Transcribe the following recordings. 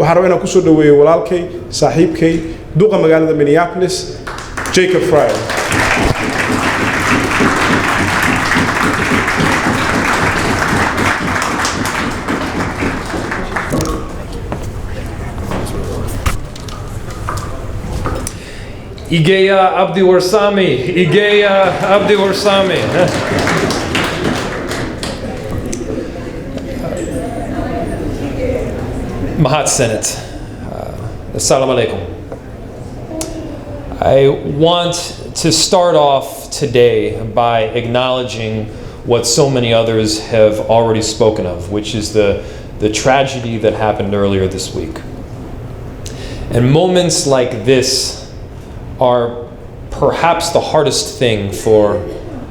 waxaan rabaa inaan kusoo dhaweeyo walaalkay saaxiibkay duqa magaalada Minneapolis Jacob Frey. Igeya Abdi Warsami, Igeya Abdi Warsami. Mahat Senate. Assalamu alaikum. I want to start off today by acknowledging what so many others have already spoken of, which is the tragedy that happened earlier this week. And moments like this are perhaps the hardest thing for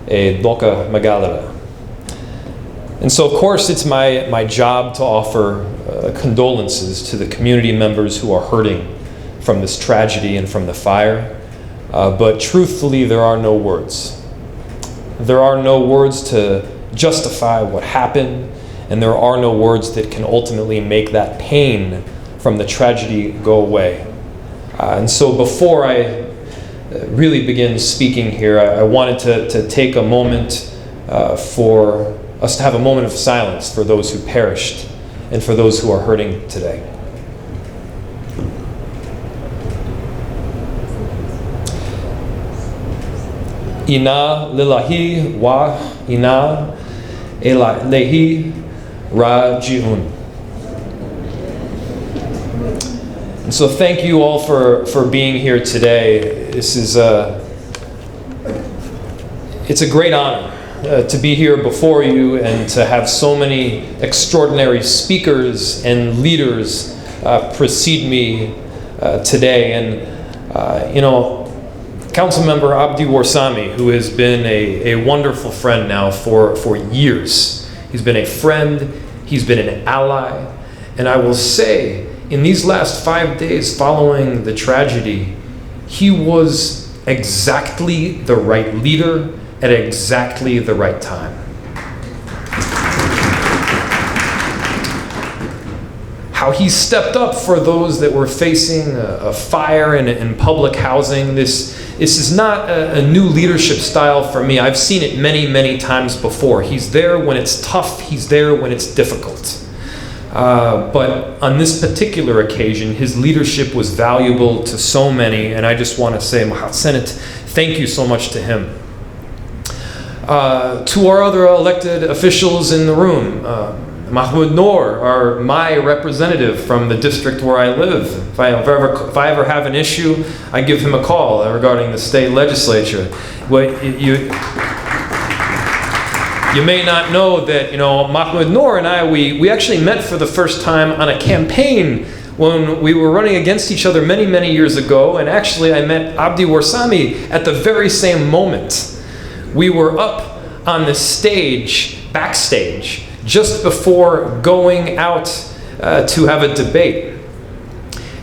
a Doka Magalada. And so, of course, it's my job to offer condolences to the community members who are hurting from this tragedy and from the fire. But truthfully, there are no words. There are no words to justify what happened, and there are no words that can ultimately make that pain from the tragedy go away. And so before I really begin speaking here, I wanted to take a moment for us to have a moment of silence for those who perished and for those who are hurting today. Inna lillahi wa inna ilaihi raji'un. And so thank you all for being here today. This is it's a great honor to be here before you and to have so many extraordinary speakers and leaders precede me today. And Councilmember Abdi Warsami, who has been a wonderful friend now for years. He's been a friend, he's been an ally, and I will say, in these last 5 days following the tragedy, he was exactly the right leader at exactly the right time. How he stepped up for those that were facing a fire in public housing. This is not a new leadership style for me. I've seen it many, many times before. He's there when it's tough, he's there when it's difficult. But on this particular occasion, his leadership was valuable to so many, and I just want to say, Mahat Senate, thank you so much to him. To our other elected officials in the room, Mahmoud Noor, my representative from the district where I live. If I ever have an issue, I give him a call regarding the state legislature. You may not know that, Mahmoud Noor and I, we actually met for the first time on a campaign when we were running against each other many, many years ago. And actually, I met Abdi Warsami at the very same moment. We were up on the stage, backstage, just before going out to have a debate.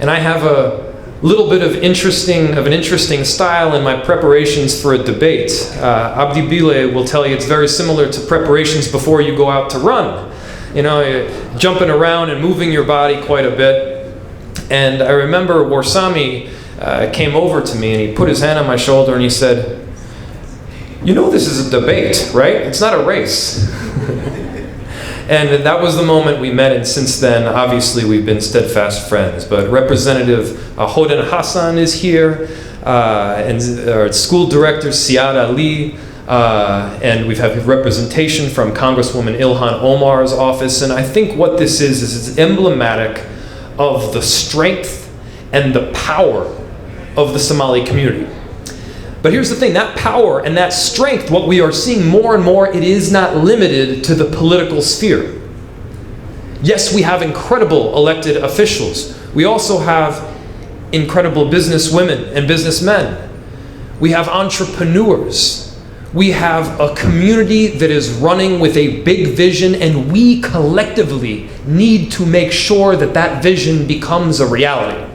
And I have a little bit of an interesting style in my preparations for a debate. Abdi Bile will tell you it's very similar to preparations before you go out to run. You're jumping around and moving your body quite a bit. And I remember Warsami came over to me and he put his hand on my shoulder and he said, this is a debate, right? It's not a race. And that was the moment we met, and since then, obviously, we've been steadfast friends. But Representative Hoden Hassan is here, and our school director, Siad Ali, and we've had representation from Congresswoman Ilhan Omar's office. And I think what this is it's emblematic of the strength and the power of the Somali community. But here's the thing, that power and that strength, what we are seeing more and more, it is not limited to the political sphere. Yes, we have incredible elected officials. We also have incredible businesswomen and businessmen. We have entrepreneurs. We have a community that is running with a big vision, and we collectively need to make sure that that vision becomes a reality.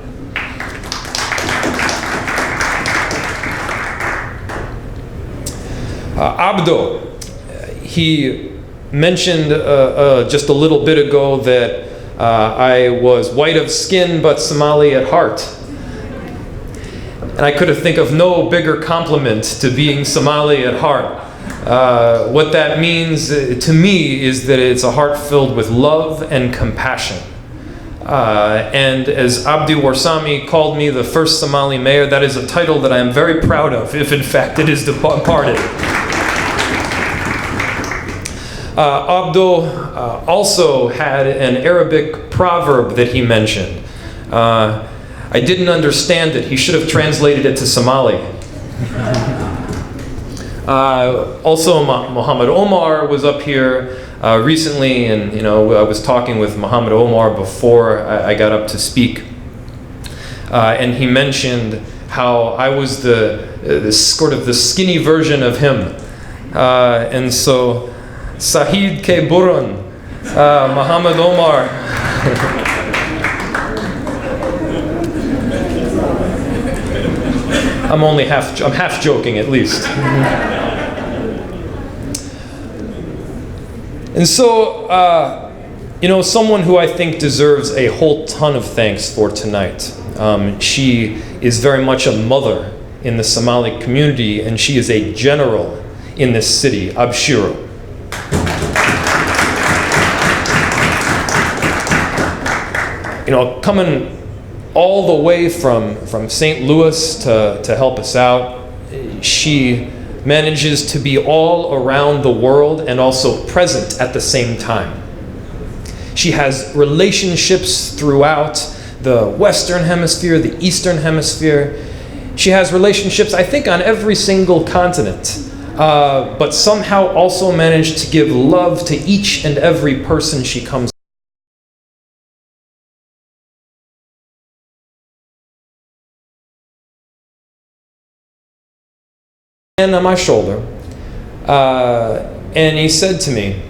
Abdo, he mentioned just a little bit ago that I was white of skin but Somali at heart. And I could think of no bigger compliment to being Somali at heart. What that means to me is that it's a heart filled with love and compassion. And as Abdi Warsame called me the first Somali mayor, that is a title that I am very proud of, if in fact it is departed. Abdo also had an Arabic proverb that he mentioned. I didn't understand it. He should have translated it to Somali. Also, Muhammad Omar was up here recently, and I was talking with Muhammad Omar before I got up to speak, and he mentioned how I was the sort of the skinny version of him, and so Sahid Ke Burun, Muhammad Omar. I'm half joking at least. And so, someone who I think deserves a whole ton of thanks for tonight. She is very much a mother in the Somali community, and she is a general in this city, Abshiro. Coming all the way from St. Louis to help us out, she manages to be all around the world and also present at the same time. She has relationships throughout the Western Hemisphere, the Eastern Hemisphere. She has relationships, I think, on every single continent, but somehow also managed to give love to each and every person she comes. And on my shoulder, and he said to me,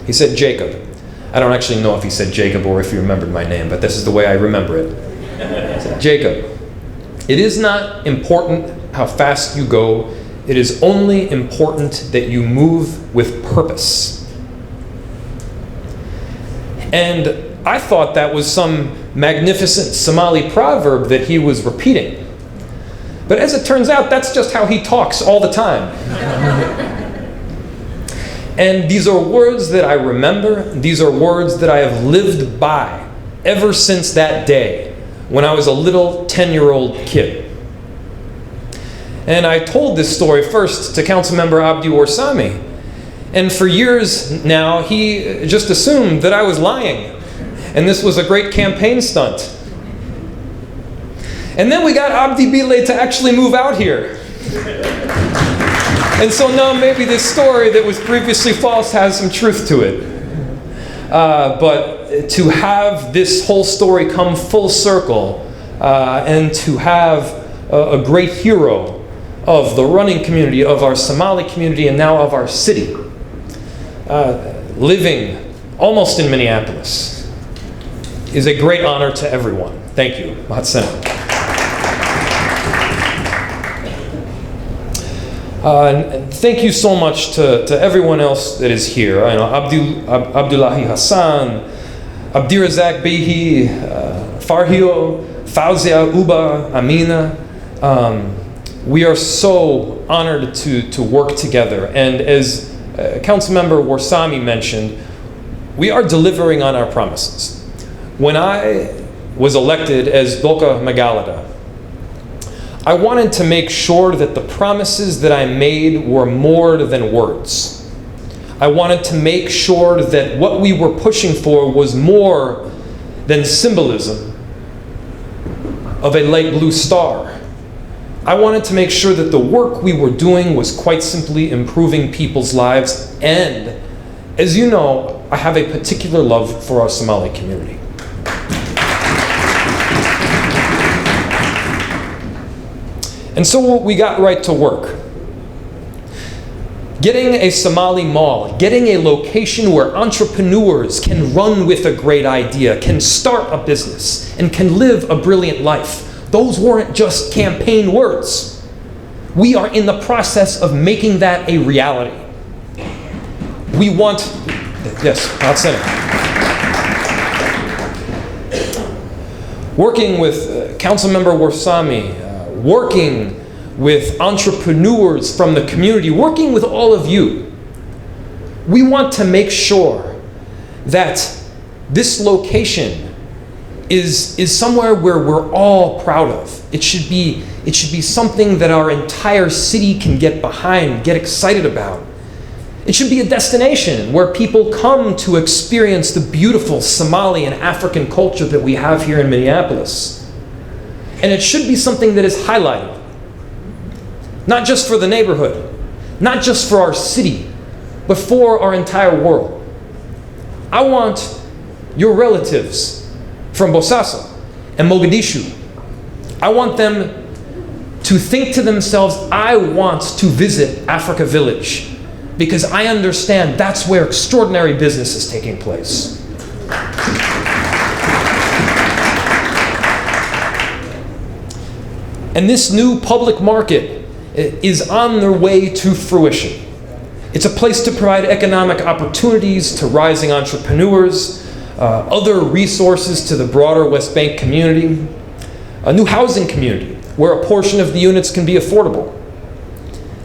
he said, Jacob. I don't actually know if he said Jacob or if he remembered my name, but this is the way I remember it. He said, Jacob, it is not important how fast you go. It is only important that you move with purpose. And I thought that was some magnificent Somali proverb that he was repeating. But as it turns out, that's just how he talks all the time. And these are words that I remember. These are words that I have lived by ever since that day when I was a little 10-year-old kid. And I told this story first to Councilmember Abdi Warsame. And for years now, he just assumed that I was lying. And this was a great campaign stunt. And then we got Abdi Bile to actually move out here. And so now maybe this story that was previously false has some truth to it. But to have this whole story come full circle and to have a great hero of the running community, of our Somali community, and now of our city, living almost in Minneapolis, is a great honor to everyone. Thank you. Mahat Sena. And thank you so much to everyone else that is here. I know Abdullahi Hassan, Abdirazak Behi, Farhio, Fauzia, Uba, Amina. We are so honored to work together. And as Councilmember Warsame mentioned, we are delivering on our promises. When I was elected as Doka Magalada, I wanted to make sure that the promises that I made were more than words. I wanted to make sure that what we were pushing for was more than symbolism of a light blue star. I wanted to make sure that the work we were doing was quite simply improving people's lives. And as you know, I have a particular love for our Somali community. And so we got right to work. Getting a Somali mall, getting a location where entrepreneurs can run with a great idea, can start a business, and can live a brilliant life. Those weren't just campaign words. We are in the process of making that a reality. We want, yes, I'll say it. working with Councilmember Warsami, working with entrepreneurs from the community, working with all of you. We want to make sure that this location is somewhere where we're all proud of. It should be something that our entire city can get behind, get excited about. It should be a destination where people come to experience the beautiful Somali and African culture that we have here in Minneapolis. And it should be something that is highlighted, not just for the neighborhood, not just for our city, but for our entire world. I want your relatives from Bosaso and Mogadishu, I want them to think to themselves, I want to visit Africa Village, because I understand that's where extraordinary business is taking place. And this new public market is on their way to fruition. It's a place to provide economic opportunities to rising entrepreneurs, other resources to the broader West Bank community, a new housing community where a portion of the units can be affordable.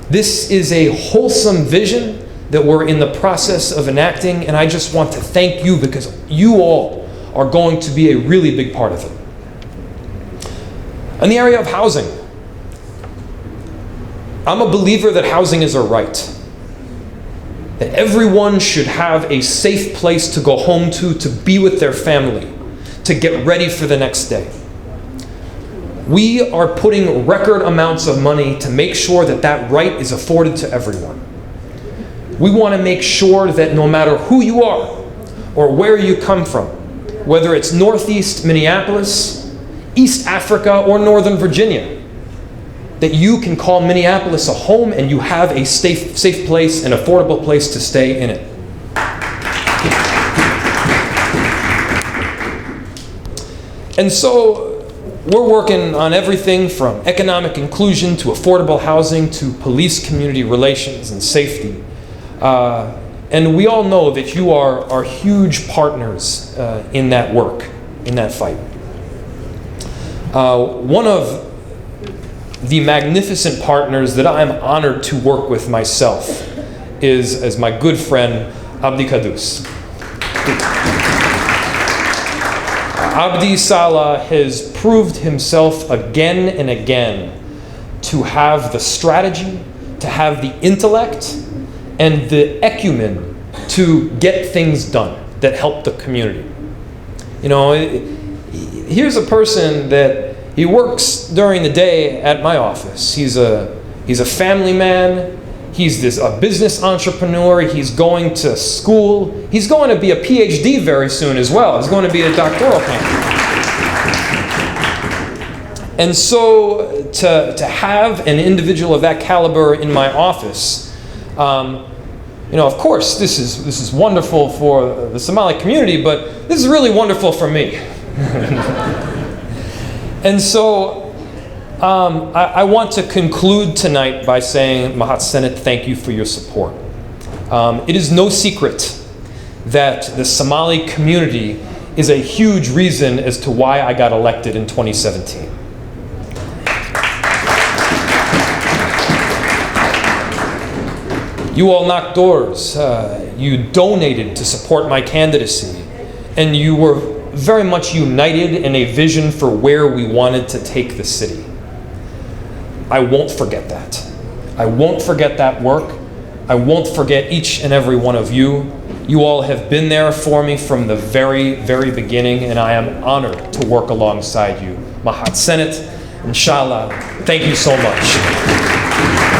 This is a wholesome vision that we're in the process of enacting, and I just want to thank you because you all are going to be a really big part of it. In the area of housing, I'm a believer that housing is a right. That everyone should have a safe place to go home to be with their family, to get ready for the next day. We are putting record amounts of money to make sure that that right is afforded to everyone. We want to make sure that no matter who you are or where you come from, whether it's Northeast Minneapolis, East Africa, or Northern Virginia, that you can call Minneapolis a home and you have a safe place, an affordable place to stay in it. And so we're working on everything from economic inclusion to affordable housing to police community relations and safety. And we all know that you are huge partners in that work, in that fight. One of the magnificent partners that I'm honored to work with myself is my good friend, Abdi Kadus. Abdi Salah has proved himself again and again to have the strategy, to have the intellect, and the acumen to get things done that help the community. You know, here's a person that he works during the day at my office. He's a family man. He's a business entrepreneur. He's going to school. He's going to be a PhD very soon as well. He's going to be a doctoral candidate. And so to have an individual of that caliber in my office, you know, of course, this is wonderful for the Somali community, but this is really wonderful for me. And so I want to conclude tonight by saying, Mahat Senate, thank you for your support. It is no secret that the Somali community is a huge reason as to why I got elected in 2017. You all knocked doors, you donated to support my candidacy, and you were very much united in a vision for where we wanted to take the city. I won't forget that. I won't forget that work. I won't forget each and every one of you. You all have been there for me from the very, very beginning, and I am honored to work alongside you. Mahat Senate, inshallah, thank you so much.